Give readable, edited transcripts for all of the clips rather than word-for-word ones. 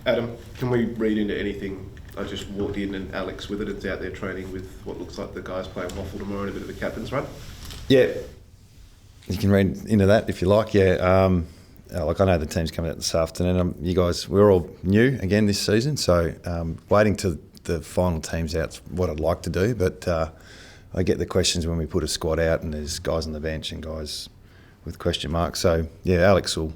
Adam, can we read into anything? I just walked in and Alex Witherden's out there training with what looks like the guys playing waffle tomorrow in a bit of a captain's run. Yeah, you can read into that if you like. Yeah, like I know the team's coming out this afternoon. You guys, we're all new again this season, so waiting till the final team's out's what I'd like to do. But I get the questions when we put a squad out and there's guys on the bench and guys with question marks. So yeah, Alex will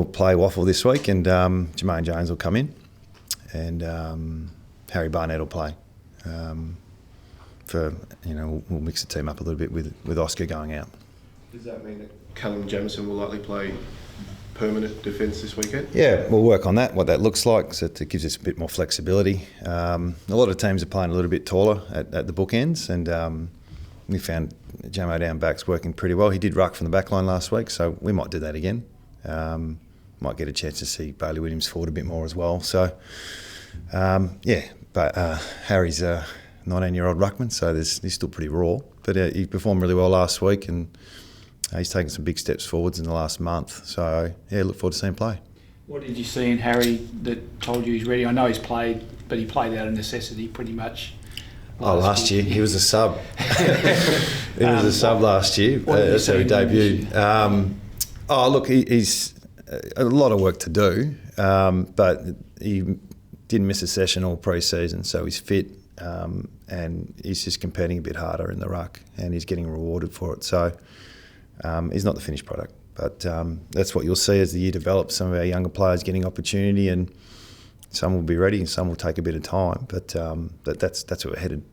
play waffle this week, and Jermaine Jones will come in, and Harry Barnett will play. We'll mix the team up a little bit with Oscar going out. Does that mean that Callum Jamieson will likely play permanent defence this weekend? Yeah, we'll work on that, what that looks like, so it gives us a bit more flexibility. A lot of teams are playing a little bit taller at the bookends, and we found Jamo down back's working pretty well. He did ruck from the back line last week, so we might do that again. Might get a chance to see Bailey Williams forward a bit more as well. So, but Harry's a 19-year-old ruckman, so he's still pretty raw. But he performed really well last week, and he's taken some big steps forwards in the last month. So, yeah, look forward to seeing him play. What did you see in Harry that told you he's ready? I know he's played, but he played out of necessity pretty much. Last year he was a sub. He was a sub last year. That's how he debuted. He's a lot of work to do, but he didn't miss a session all pre-season, so he's fit, and he's just competing a bit harder in the ruck, and he's getting rewarded for it. So he's not the finished product, but that's what you'll see as the year develops. Some of our younger players getting opportunity, and some will be ready and some will take a bit of time, but that's where we're headed.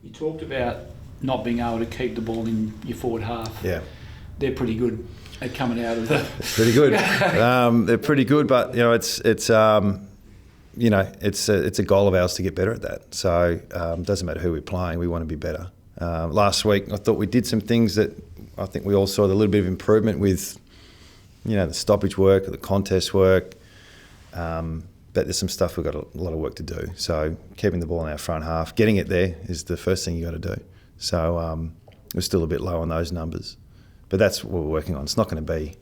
You talked about not being able to keep the ball in your forward half. Yeah. They're pretty good at coming out of the... Pretty good. They're pretty good, but it's a goal of ours to get better at that. So it doesn't matter who we're playing, we want to be better. Last week I thought we did some things that I think we all saw a little bit of improvement with, the stoppage work, the contest work. But there's some stuff we've got a lot of work to do. So keeping the ball in our front half, getting it there is the first thing you got to do. So we're still a bit low on those numbers. But that's what we're working on. It's not going to be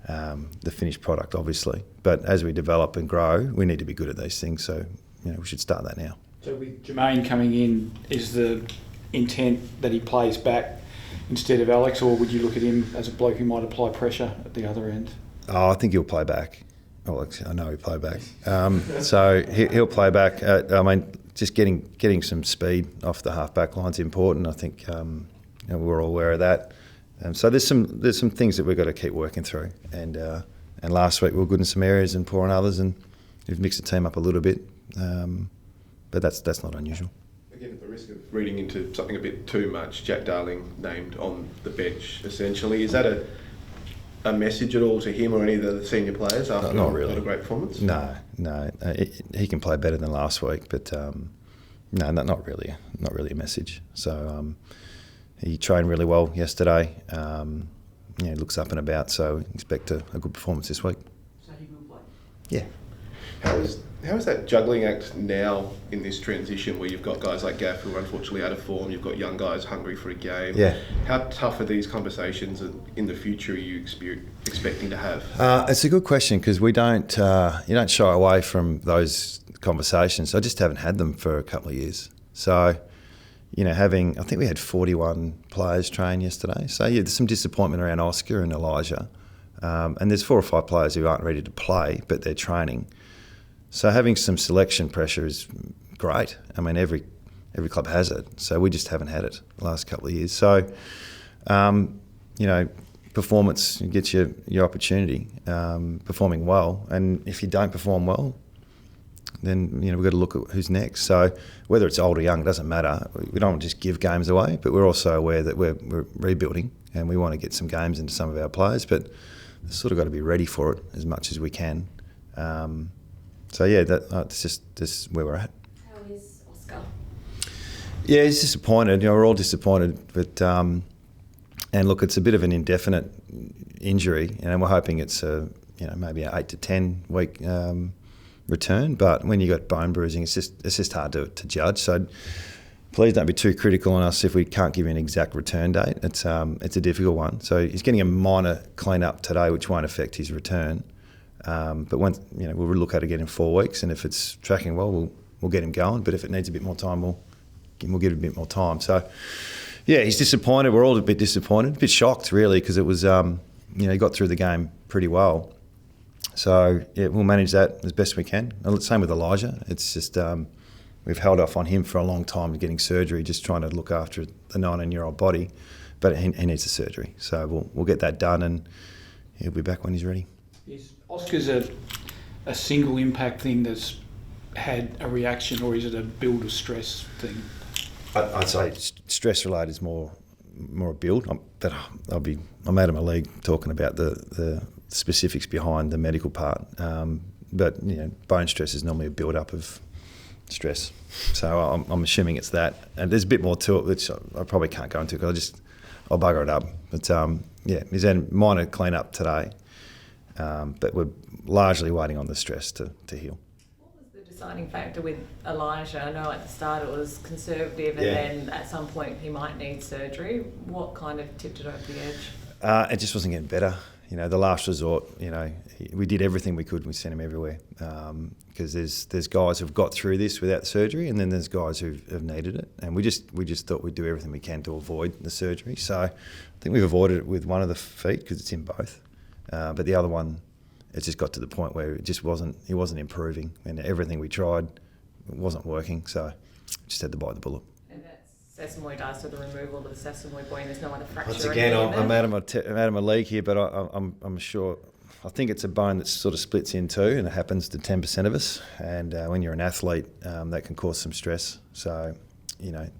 the finished product, obviously. But as we develop and grow, we need to be good at these things. So, we should start that now. So with Jermaine coming in, is the intent that he plays back instead of Alex, or would you look at him as a bloke who might apply pressure at the other end? Oh, I think he'll play back. I know he'll play back. So he'll play back. Just getting some speed off the half-back line's important. I think we're all aware of that. So there's some things that we've got to keep working through. And last week we were good in some areas and poor in others, and we've mixed the team up a little bit. But that's not unusual. Again, at the risk of reading into something a bit too much, Jack Darling named on the bench, essentially. Is that a message at all to him or any of the senior players after not really. a great performance? No. He can play better than last week, but no, not really a message. So he trained really well yesterday. He looks up and about, so expect a good performance this week. So he will play? Yeah. How is that juggling act now in this transition where you've got guys like Gaff who are unfortunately out of form, you've got young guys hungry for a game? Yeah. How tough are these conversations in the future are you expecting to have? It's a good question because you don't shy away from those conversations. I just haven't had them for a couple of years. So, I think we had 41 players train yesterday. So, yeah, there's some disappointment around Oscar and Elijah. And there's 4 or 5 players who aren't ready to play, but they're training. So having some selection pressure is great. Every club has it. So we just haven't had it the last couple of years. So, performance gets you your opportunity, performing well. And if you don't perform well, then, we've got to look at who's next. So whether it's old or young, it doesn't matter. We don't just give games away, but we're also aware that we're rebuilding and we want to get some games into some of our players, but we've sort of got to be ready for it as much as we can. So yeah, that's just where we're at. How is Oscar? Yeah, he's disappointed. We're all disappointed, but and look, it's a bit of an indefinite injury, and we're hoping it's maybe an 8 to 10 week return. But when you got bone bruising, it's just hard to judge. So please don't be too critical on us if we can't give you an exact return date. It's a difficult one. So he's getting a minor clean up today, which won't affect his return. But once, we'll look at it again in 4 weeks, and if it's tracking well, we'll get him going. But if it needs a bit more time, we'll give him a bit more time. So, yeah, he's disappointed. We're all a bit disappointed, a bit shocked really, because it was, he got through the game pretty well. So yeah, we'll manage that as best we can. Same with Elijah. It's just we've held off on him for a long time getting surgery, just trying to look after the 19-year-old body. But he needs the surgery, so we'll get that done, and he'll be back when he's ready. Is Oscar's a single impact thing that's had a reaction, or is it a build of stress thing? I'd say stress related is more a build. But I'm out of my league talking about the specifics behind the medical part. But bone stress is normally a build up of stress. So I'm assuming it's that. And there's a bit more to it, which I probably can't go into because I'll bugger it up. But he's had a minor clean up today. But we're largely waiting on the stress to heal. What was the deciding factor with Elijah? I know at the start it was conservative, and then at some point he might need surgery. What kind of tipped it over the edge? It just wasn't getting better. The last resort, we did everything we could. We sent him everywhere because there's guys who've got through this without surgery, and then there's guys who have needed it. And we just thought we'd do everything we can to avoid the surgery. So I think we've avoided it with one of the feet because it's in both. But the other one, it's just got to the point where he wasn't improving, and everything we tried wasn't working. So just had to bite the bullet. And that's sesamoid artery, so the removal of the sesamoid bone. There's no other fracture. Once again, I'm out of my league here, but I'm sure. I think it's a bone that sort of splits in two, and it happens to 10% of us. And when you're an athlete, that can cause some stress. So,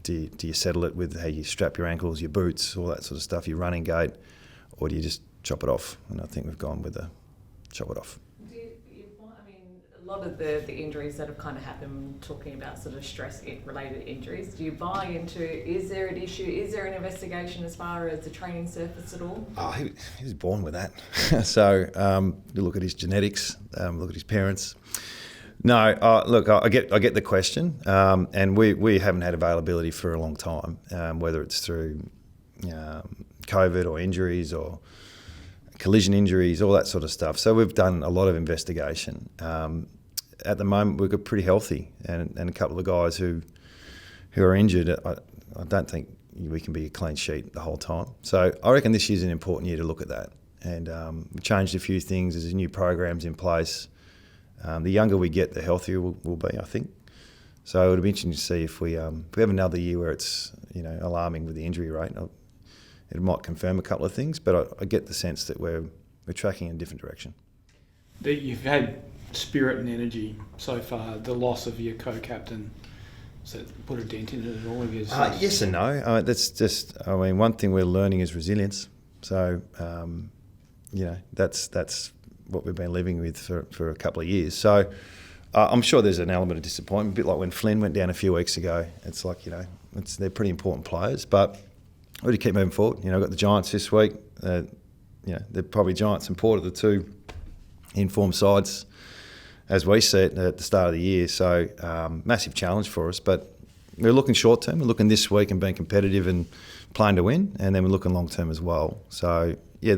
do you settle it with how you strap your ankles, your boots, all that sort of stuff, your running gait, or do you just chop it off? And I think we've gone with the chop it off. A lot of the injuries that have kind of happened, talking about sort of stress-related injuries, do you buy into, is there an issue, is there an investigation as far as the training surface at all? Oh, he was born with that. So you look at his genetics, look at his parents. No, look, I get the question, and we haven't had availability for a long time, whether it's through COVID or injuries or collision injuries, all that sort of stuff. So we've done a lot of investigation. At the moment, we've got pretty healthy, and a couple of guys who are injured. I don't think we can be a clean sheet the whole time. So I reckon this year's an important year to look at that. And we've changed a few things. There's new programs in place. The younger we get, the healthier we'll be, I think. So it'll be interesting to see if we have another year where it's alarming with the injury rate. It might confirm a couple of things, but I get the sense that we're tracking in a different direction. You've had spirit and energy so far. The loss of your co-captain, does that put a dent in it at all? Yes and no. That's just. One thing we're learning is resilience. So, that's what we've been living with for a couple of years. So, I'm sure there's an element of disappointment, a bit like when Flynn went down a few weeks ago. It's like they're pretty important players, but we keep moving forward. I've got the Giants this week. They're probably Giants and Port are the two informed sides as we see it at the start of the year. So massive challenge for us, but we're looking short term. We're looking this week and being competitive and playing to win, and then we're looking long term as well. So yeah,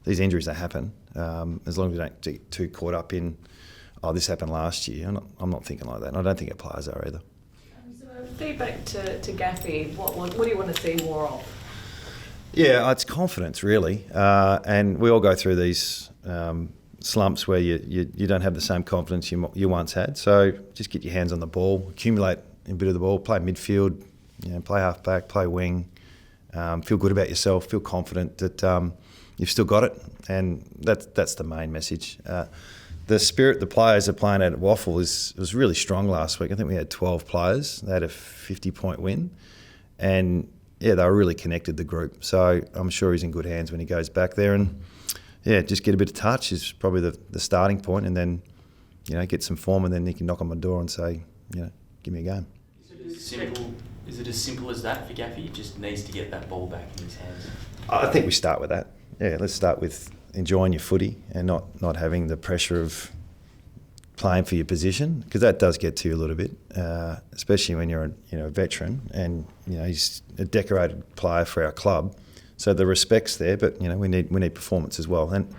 these injuries that happen, as long as we don't get too caught up in, this happened last year. I'm not thinking like that, and I don't think our players are either. Feedback to Gaffy, what do you want to see more of? Yeah, it's confidence really, and we all go through these slumps where you don't have the same confidence you once had. So just get your hands on the ball, accumulate a bit of the ball, play midfield, play half back, play wing, feel good about yourself, feel confident that you've still got it, and that's the main message. The spirit the players are playing at Waffle was really strong last week. I think we had 12 players. They had a 50-point win. And, yeah, they were really connected, the group. So I'm sure he's in good hands when he goes back there. And, yeah, just get a bit of touch is probably the starting point, and then, get some form, and then he can knock on my door and say, give me a game. Is it as simple as that for Gaffy? He just needs to get that ball back in his hands? I think we start with that. Yeah, let's start with enjoying your footy and not having the pressure of playing for your position, because that does get to you a little bit, especially when you're a veteran and he's a decorated player for our club. So the respect's there, but we need performance as well. And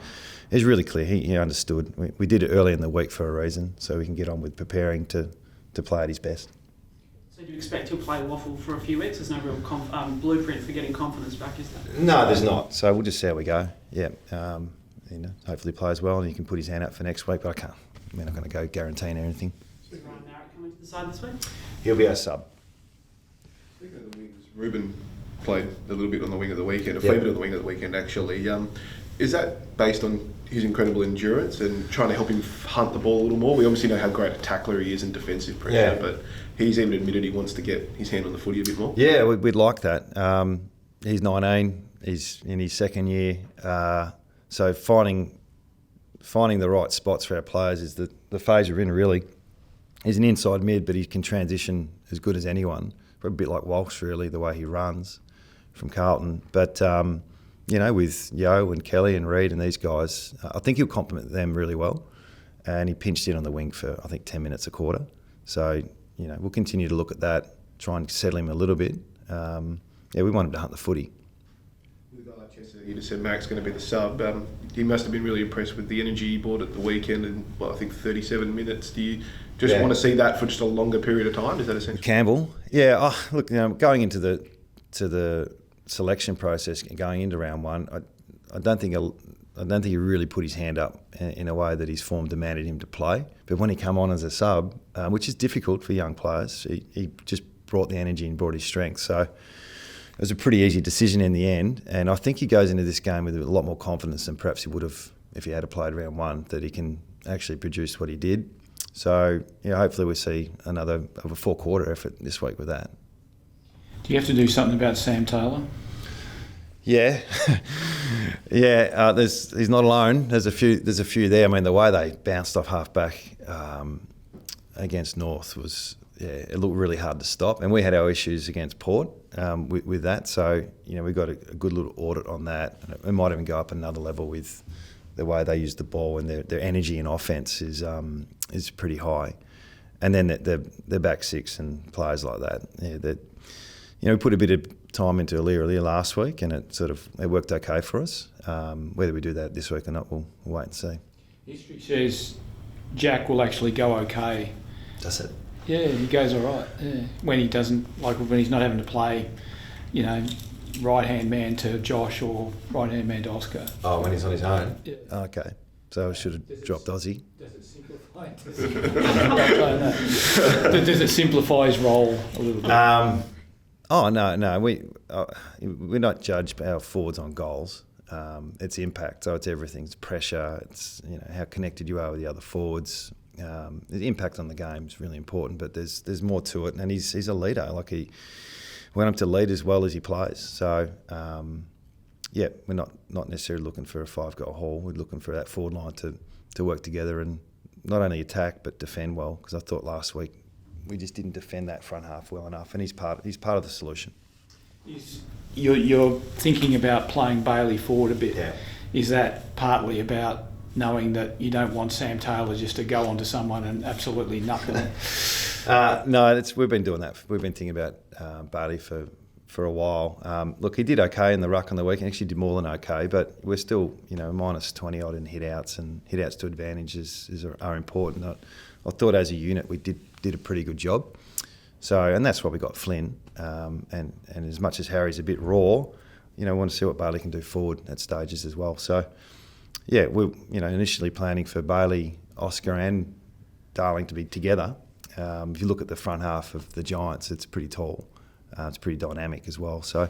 He's really clear. He understood. We did it early in the week for a reason, so we can get on with preparing to play at his best. So do you expect he'll play waffle for a few weeks? There's no real blueprint for getting confidence back, is there? No, there's not. So we'll just see how we go. Yeah, hopefully he plays well and he can put his hand up for next week. But we're not going to go guaranteeing anything. Is Ryan Narrett coming to the side this week? He'll be our sub. Speaking of the wings, Ruben played a little bit on the wing of the weekend, a fair bit on the wing of the weekend actually. Is that based on his incredible endurance and trying to help him hunt the ball a little more? We obviously know how great a tackler he is in defensive pressure, but he's even admitted he wants to get his hand on the footy a bit more. Yeah, we'd like that. He's 19, he's in his second year, so finding the right spots for our players is the phase we're in really. He's an inside mid, but he can transition as good as anyone. A bit like Walsh really, the way he runs from Carlton. But with Yo and Kelly and Reid and these guys, I think he'll complement them really well. And he pinched in on the wing for, I think, 10 minutes a quarter. So, we'll continue to look at that, try and settle him a little bit. We want him to hunt the footy. With a guy like Chester, you just said Mac's going to be the sub. He must have been really impressed with the energy he brought at the weekend in, I think 37 minutes. Do you just want to see that for just a longer period of time? Is that essential? Campbell? Yeah, look, going into the selection process, going into round one, I don't think he really put his hand up in a way that his form demanded him to play. But when he came on as a sub, which is difficult for young players, he just brought the energy and brought his strength. So it was a pretty easy decision in the end. And I think he goes into this game with a lot more confidence than perhaps he would have if he had played round one, that he can actually produce what he did. So hopefully we see another of a 4-quarter effort this week with that. Do you have to do something about Sam Taylor? Yeah, he's not alone. There's a few there. I mean, the way they bounced off half-back against North was, it looked really hard to stop. And we had our issues against Port with that. So, we got a good little audit on that. And it might even go up another level with the way they use the ball, and their energy in offence is pretty high. And then their back six and players like that, we put a bit of time into Aliir last week, and it worked okay for us. Whether we do that this week or not, we'll wait and see. History says Jack will actually go okay. Does it? Yeah, he goes all right. Yeah. When he doesn't, when he's not having to play, right-hand man to Josh or right-hand man to Oscar. Oh, when he's on his own? Yeah. Okay. So I should have dropped Aussie. Does it simplify? Does it simplify his role a little bit? No. We're not judged our forwards on goals. It's impact, so it's everything. It's pressure. It's how connected you are with the other forwards. The impact on the game is really important, but there's more to it. And he's a leader. He went up to lead as well as he plays. So we're not necessarily looking for a 5-goal haul. We're looking for that forward line to work together and not only attack but defend well. Because I thought last week we just didn't defend that front half well enough, and he's part of the solution. You're thinking about playing Bailey forward a bit. Yeah. Is that partly about knowing that you don't want Sam Taylor just to go onto someone and absolutely nut them? No, we've been doing that. We've been thinking about Bailey for a while. Look, he did okay in the ruck on the weekend. Actually did more than okay, but we're still minus 20 odd in hit outs, and hit outs to advantage are important. I thought as a unit we did a pretty good job. So, and that's why we got Flynn. And as much as Harry's a bit raw, we want to see what Bailey can do forward at stages as well. So, we're initially planning for Bailey, Oscar, and Darling to be together. If you look at the front half of the Giants, it's pretty tall. It's pretty dynamic as well. So,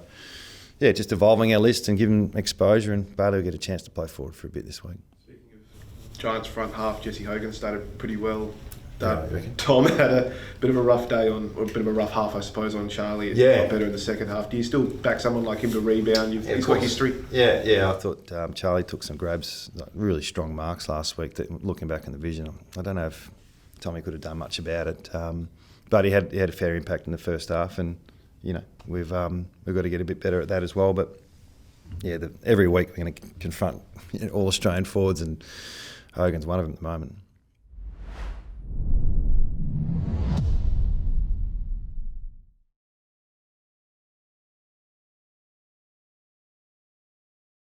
just evolving our list and giving exposure, and Bailey will get a chance to play forward for a bit this week. Speaking of Giants front half, Jesse Hogan started pretty well. Yeah, Tom had a bit of a rough day or a bit of a rough half, I suppose, on Charlie. It's a lot better in the second half. Do you still back someone like him to rebound? He's got history. Yeah. I thought Charlie took some grabs, really strong marks last week. Looking back in the vision, I don't know if Tommy could have done much about it, but he had a fair impact in the first half, and we've got to get a bit better at that as well. But every week we're going to confront all Australian forwards, and Hogan's one of them at the moment.